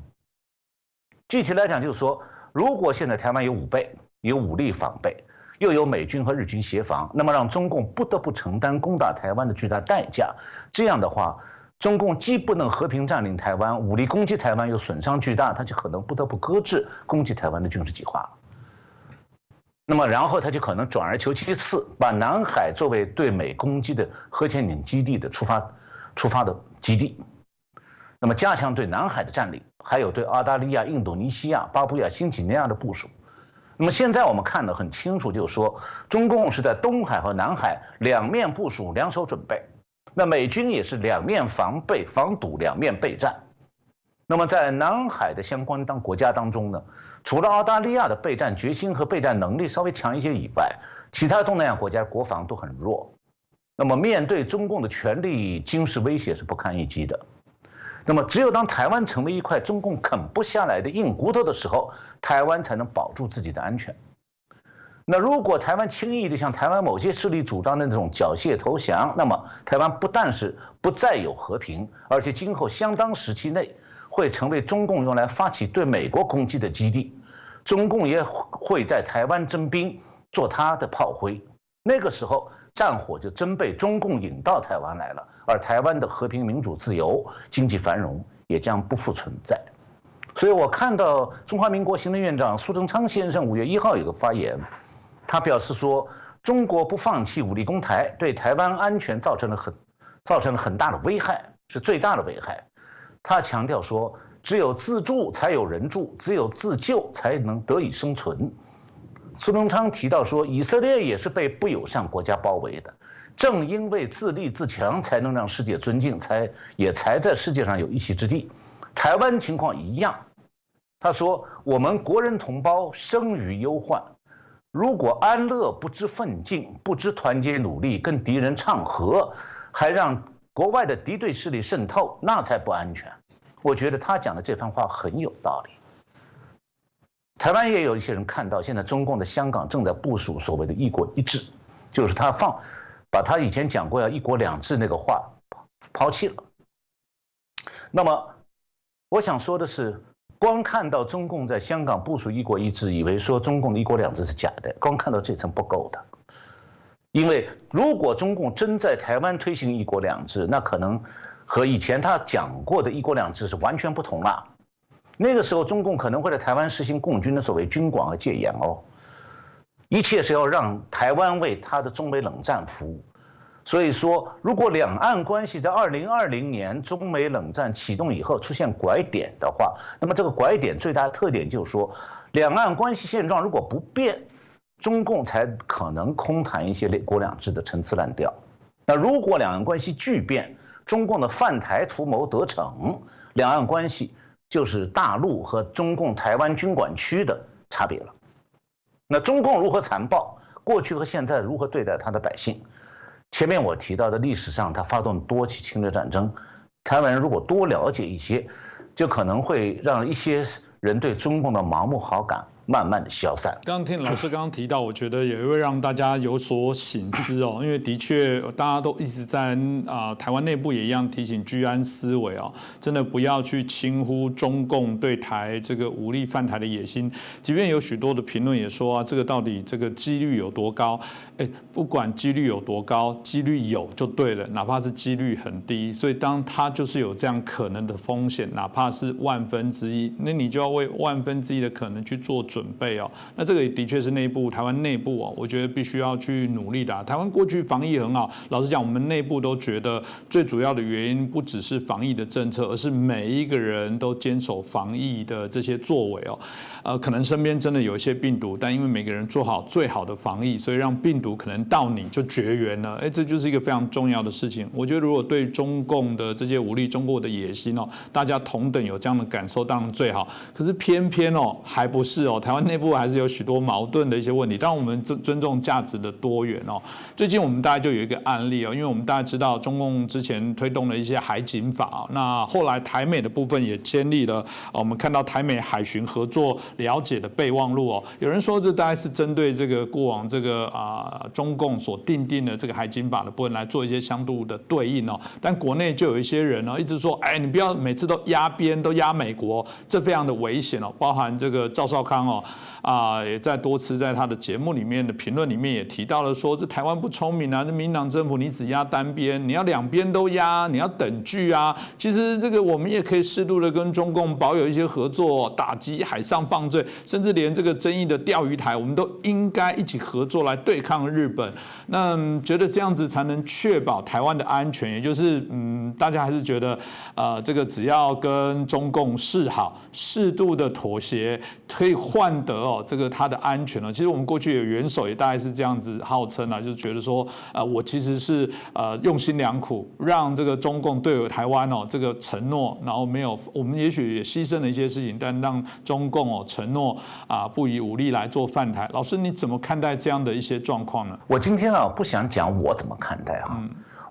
具体来讲就是说，如果现在台湾有武备，有武力防备，又有美军和日军协防，那么让中共不得不承担攻打台湾的巨大代价。这样的话，中共既不能和平占领台湾，武力攻击台湾又损伤巨大，他就可能不得不搁置攻击台湾的军事计划了。那么然后他就可能转而求其次，把南海作为对美攻击的核潜艇基地的出发的基地，那么加强对南海的占领，还有对澳大利亚、印度尼西亚、巴布亚新几内亚的部署。那么现在我们看得很清楚，就是说中共是在东海和南海两面部署，两手准备。那美军也是两面防备、防堵，两面备战。那么在南海的相关国家当中呢，除了澳大利亚的备战决心和备战能力稍微强一些以外，其他东南亚国家国防都很弱。那么面对中共的权力军事威胁是不堪一击的。那么只有当台湾成为一块中共啃不下来的硬骨头的时候，台湾才能保住自己的安全。那如果台湾轻易的向台湾某些势力主张的那种缴械投降，那么台湾不但是不再有和平，而且今后相当时期内会成为中共用来发起对美国攻击的基地，中共也会在台湾征兵做他的炮灰。那个时候战火就真被中共引到台湾来了，而台湾的和平、民主、自由、经济繁荣也将不复存在。所以我看到中华民国行政院长苏贞昌先生5月1号有个发言，他表示说，中国不放弃武力攻台，对台湾安全造成了很大的危害，是最大的危害。他强调说，只有自助才有人助，只有自救才能得以生存。苏贞昌提到说，以色列也是被不友善国家包围的，正因为自立自强，才能让世界尊敬，才在世界上有一席之地。台湾情况一样，他说，我们国人同胞生于忧患，如果安乐不知奋进，不知团结努力，跟敌人唱和，还让国外的敌对势力渗透，那才不安全。我觉得他讲的这番话很有道理。台湾也有一些人看到，现在中共的香港正在部署所谓的一国一制，就是他把他以前讲过要一国两制那个话抛弃了。那么我想说的是，光看到中共在香港部署一国一制，以为说中共的一国两制是假的，光看到这层不够的。因为如果中共真在台湾推行一国两制，那可能和以前他讲过的一国两制是完全不同了。那个时候中共可能会在台湾实行共军的所谓军管和戒严哦，一切是要让台湾为他的中美冷战服务。所以说，如果两岸关系在2020年中美冷战启动以后出现拐点的话，那么这个拐点最大的特点就是说，两岸关系现状如果不变，中共才可能空谈一些一国两制的陈词滥调。那如果两岸关系巨变，中共的犯台图谋得逞，两岸关系就是大陆和中共台湾军管区的差别了。那中共如何残暴，过去和现在如何对待他的百姓？前面我提到的历史上他发动多起侵略战争，台湾人如果多了解一些，就可能会让一些人对中共的盲目好感慢慢的消散。刚刚听老师刚刚提到，我觉得也会让大家有所省思哦，因为的确大家都一直在台湾内部也一样提醒居安思危哦，真的不要去轻忽中共对台这个武力犯台的野心。即便有许多的评论也说这个到底这个几率有多高？不管几率有多高，几率有就对了，哪怕是几率很低。所以当它就是有这样可能的风险，哪怕是1/1000，那你就要为1/1000的可能去做准备哦。那这个也的确是台湾内部哦，我觉得必须要去努力的。台湾过去防疫很好，老实讲，我们内部都觉得最主要的原因不只是防疫的政策，而是每一个人都坚守防疫的这些作为哦。可能身边真的有一些病毒，但因为每个人做好最好的防疫，所以让病毒可能到你就绝缘了。这就是一个非常重要的事情。我觉得如果对中共的这些武力、中国的野心哦，大家同等有这样的感受，当然最好。可是偏偏还不是台湾内部还是有许多矛盾的一些问题。当然我们尊重价值的多元哦。最近我们大概就有一个案例因为我们大家知道中共之前推动了一些海警法那后来台美的部分也建立了我们看到台美海巡合作了解的备忘录有人说这大概是针对这个过往这个中共所订定的这个海警法的部分来做一些相度的对应但国内就有一些人一直说你不要每次都压边都压美国，这非常的危险包含这个赵少康也在多次在他的节目里面的评论里面也提到了说，这台湾不聪明这民进党政府你只压单边，你要两边都压，你要等距其实这个我们也可以适度的跟中共保有一些合作，打击海上犯罪，甚至连这个争议的钓鱼台，我们都应该一起合作来对抗日本。那觉得这样子才能确保台湾的安全，也就是大家还是觉得这个只要跟中共示好，适度的妥协，可以换得这个它的安全其实我们过去有元首也大概是这样子号称就是觉得说我其实是用心良苦，让这个中共对台湾这个承诺，然后没有我们也许也牺牲了一些事情，但让中共承诺不以武力来做犯台。老师你怎么看待这样的一些状况呢？我今天不想讲我怎么看待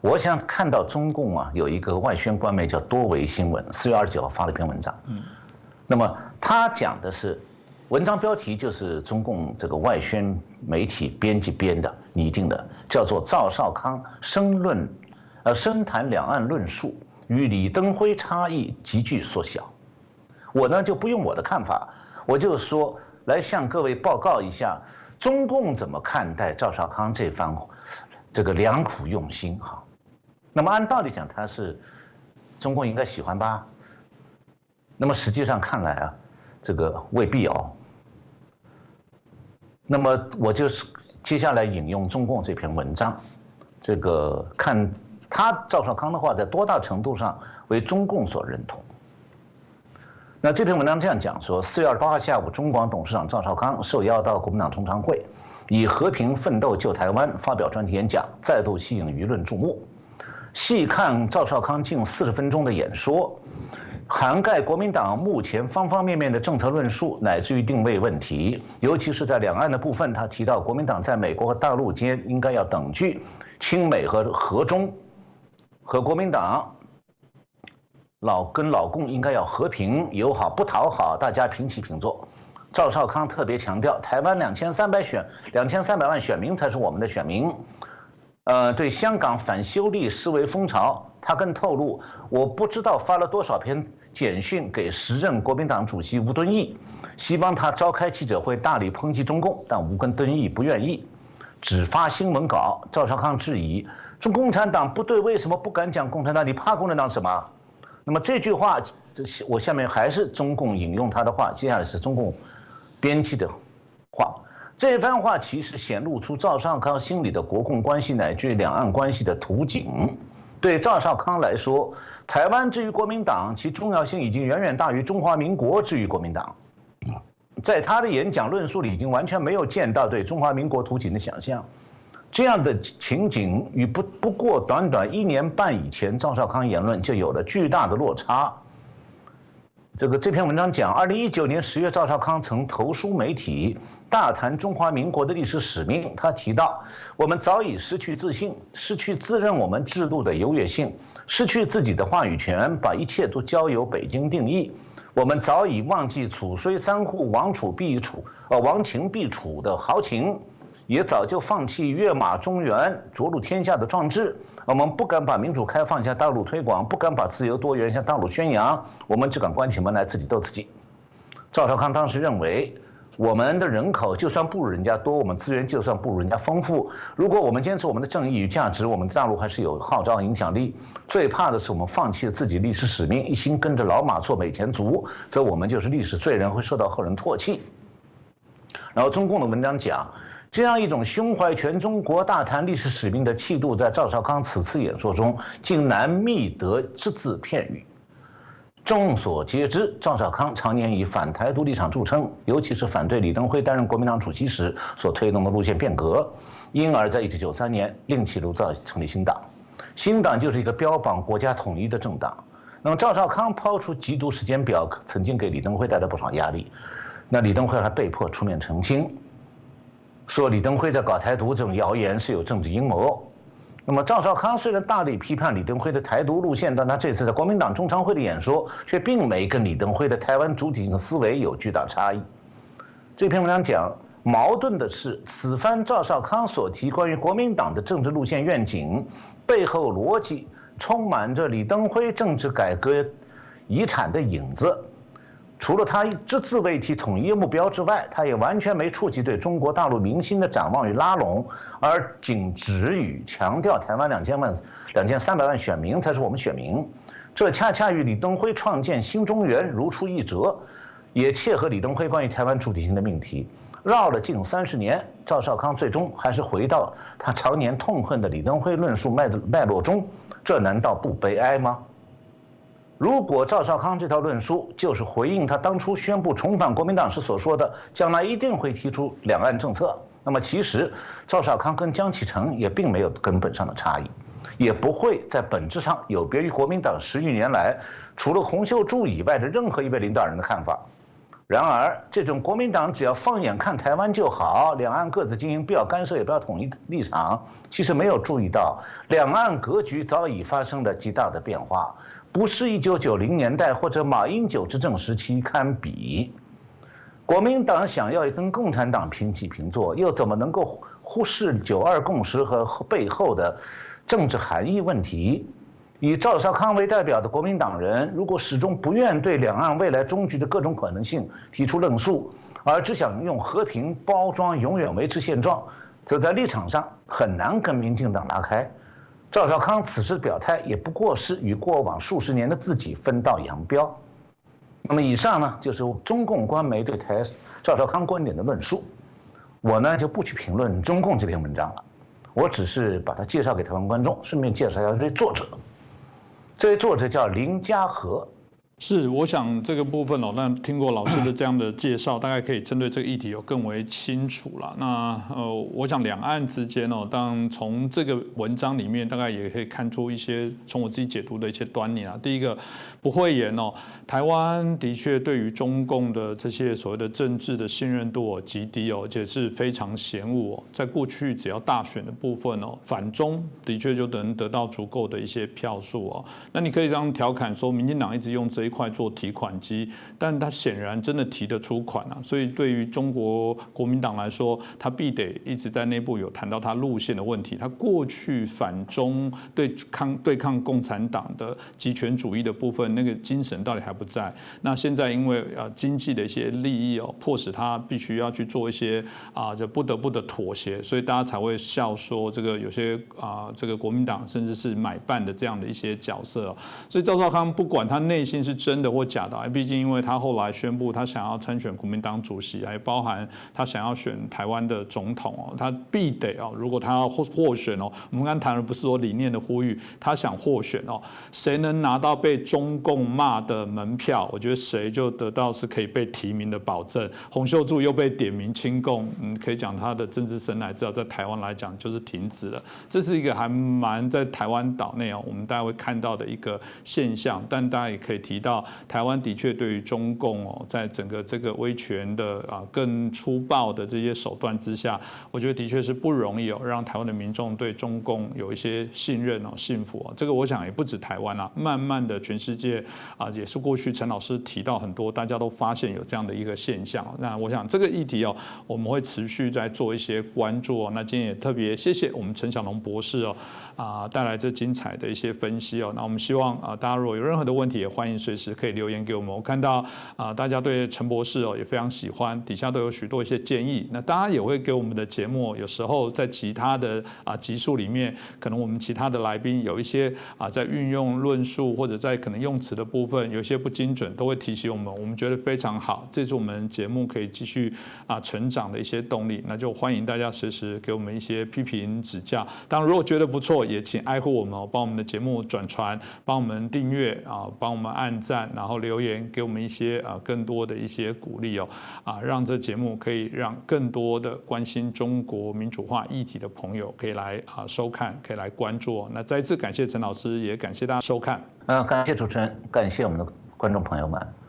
我想看到中共有一个外宣官媒叫多维新闻4月29号发了一篇文章那么他讲的是文章标题就是中共这个外宣媒体编辑编的拟定的，叫做赵少康深谈两岸论述与李登辉差异急剧缩小。我呢就不用我的看法，我就说来向各位报告一下，中共怎么看待赵少康这番这个良苦用心哈。那么按道理讲，他是中共应该喜欢吧？那么实际上看来啊，这个未必哦。那么我就是接下来引用中共这篇文章，这个看他赵少康的话在多大程度上为中共所认同。那这篇文章这样讲说，4月28号下午，中广董事长赵少康受邀到国民党中常会，以和平奋斗救台湾发表专题演讲，再度吸引舆论注目。细看赵少康近40分钟的演说，涵盖国民党目前方方面面的政策论述，乃至于定位问题，尤其是在两岸的部分，他提到国民党在美国和大陆间应该要等距，亲美和和中，和国民党跟老共应该要和平友好，不讨好，大家平起平坐。赵少康特别强调，台湾2300万选民才是我们的选民。对香港反修例视为风潮，他更透露，我不知道发了多少篇简讯给时任国民党主席吴敦义，希望他召开记者会大力抨击中共，但吴跟敦义不愿意，只发新闻稿。赵少康质疑，中共产党不对，为什么不敢讲共产党？你怕共产党什么？那么这句话，我下面还是中共引用他的话，接下来是中共编辑的话。这番话其实显露出赵少康心里的国共关系乃至两岸关系的图景。对赵少康来说，台湾之于国民党，其重要性已经远远大于中华民国之于国民党。在他的演讲论述里，已经完全没有见到对中华民国图景的想象。这样的情景与不过短短1年半以前赵少康言论就有了巨大的落差。这篇文章讲，2019年10月，赵少康曾投书媒体，大谈中华民国的历史使命。他提到，我们早已失去自信，失去自认我们制度的优越性，失去自己的话语权，把一切都交由北京定义。我们早已忘记楚虽三户，亡秦必楚的豪情，也早就放弃跃马中原，着陆天下的壮志。我们不敢把民主开放向大陆推广，不敢把自由多元向大陆宣扬，我们只敢关起门来自己斗自己。赵少康当时认为，我们的人口就算不如人家多，我们资源就算不如人家丰富，如果我们坚持我们的正义与价值，我们大陆还是有号召影响力。最怕的是我们放弃了自己历史使命，一心跟着老马做美前卒，则我们就是历史罪人，会受到后人唾弃。然后中共的文章讲，这样一种胸怀全中国、大谈历史使命的气度，在赵少康此次演说中竟难觅得只字片语。众所皆知，赵少康常年以反台独立场著称，尤其是反对李登辉担任国民党主席时所推动的路线变革，因而在1993年另起炉灶成立新党。新党就是一个标榜国家统一的政党。那么赵少康抛出缉毒时间表，曾经给李登辉带来不少压力。那李登辉还被迫出面澄清，说李登辉在搞台独这种谣言是有政治阴谋。那么赵少康虽然大力批判李登辉的台独路线，但他这次在国民党中常会的演说却并没跟李登辉的台湾主体性思维有巨大差异。这篇文章讲，矛盾的是，此番赵少康所提关于国民党的政治路线愿景背后逻辑充满着李登辉政治改革遗产的影子。除了他只字未提统一目标之外，他也完全没触及对中国大陆民心的展望与拉拢，而仅只语强调台湾2300万选民才是我们选民。这恰恰与李登辉创建新中原如出一辙，也切合李登辉关于台湾主体性的命题。绕了近30年，赵少康最终还是回到他常年痛恨的李登辉论述脉络中，这难道不悲哀吗？如果赵少康这套论述就是回应他当初宣布重返国民党时所说的将来一定会提出两岸政策，那么其实赵少康跟江启臣也并没有根本上的差异，也不会在本质上有别于国民党10余年来除了洪秀柱以外的任何一位领导人的看法。然而这种国民党只要放眼看台湾就好，两岸各自经营，不要干涉也不要统一立场，其实没有注意到两岸格局早已发生了极大的变化，不是1990年代或者马英九执政时期堪比。国民党想要跟共产党平起平坐，又怎么能够忽视9·2共识和背后的政治含义问题？以赵少康为代表的国民党人，如果始终不愿对两岸未来终局的各种可能性提出论述，而只想用和平包装永远维持现状，则在立场上很难跟民进党拉开。赵少康此时表态，也不过是与过往数十年的自己分道扬镳。那么以上呢，就是中共官媒对赵少康观点的论述。我呢就不去评论中共这篇文章了，我只是把它介绍给台湾观众，顺便介绍一下这位作者。这位作者叫林家和。是，我想这个部分哦，那听过老师的这样的介绍，大概可以针对这个议题有更为清楚了。那我想两岸之间哦，当然从这个文章里面，大概也可以看出一些从我自己解读的一些端倪啊。第一个，不讳言哦，台湾的确对于中共的这些所谓的政治的信任度极低哦，而且是非常嫌恶哦。在过去只要大选的部分哦，反中的确就能得到足够的一些票数哦。那你可以这样调侃说，民进党一直用这一块做提款机，但他显然真的提得出款啊，所以对于中国国民党来说，他必得一直在内部有谈到他路线的问题。他过去反中对抗共产党的极权主义的部分，那个精神到底还不在。那现在因为经济的一些利益哦，迫使他必须要去做一些就不得不的妥协，所以大家才会笑说这个有些这个国民党甚至是买办的这样的一些角色哦。所以赵少康不管他内心是真的或假的，毕竟因为他后来宣布他想要参选国民党主席，还包含他想要选台湾的总统哦，他必得哦，如果他要获选哦，我们刚谈的不是说理念的呼吁，他想获选哦，谁能拿到被中共骂的门票，我觉得谁就得到是可以被提名的保证。洪秀柱又被点名亲共，可以讲他的政治生涯至少在台湾来讲就是停止了，这是一个还蛮在台湾岛内哦，我们大家会看到的一个现象，但大家也可以提到。台湾的确对于中共哦，在整个这个威权的更粗暴的这些手段之下，我觉得的确是不容易哦，让台湾的民众对中共有一些信任哦、信服哦。这个我想也不止台湾啊，慢慢的全世界也是过去陈老师提到很多，大家都发现有这样的一个现象。那我想这个议题哦，我们会持续在做一些关注哦。那今天也特别谢谢我们陈小龙博士哦带来这精彩的一些分析哦。那我们希望大家如果有任何的问题，也欢迎随时可以留言给我们。我看到大家对陈博士也非常喜欢，底下都有许多一些建议。那大家也会给我们的节目，有时候在其他的集数里面，可能我们其他的来宾有一些在运用论述或者在可能用词的部分有一些不精准，都会提醒我们，我们觉得非常好，这是我们节目可以继续成长的一些动力。那就欢迎大家随时给我们一些批评指教。当然，如果觉得不错，也请爱护我们帮我们的节目转传，帮我们订阅帮我们按赞，然后留言给我们一些更多的一些鼓励让这节目可以让更多的关心中国民主化议题的朋友可以来收看，可以来关注那再次感谢陈老师，也感谢大家收看。感谢主持人，感谢我们的观众朋友们。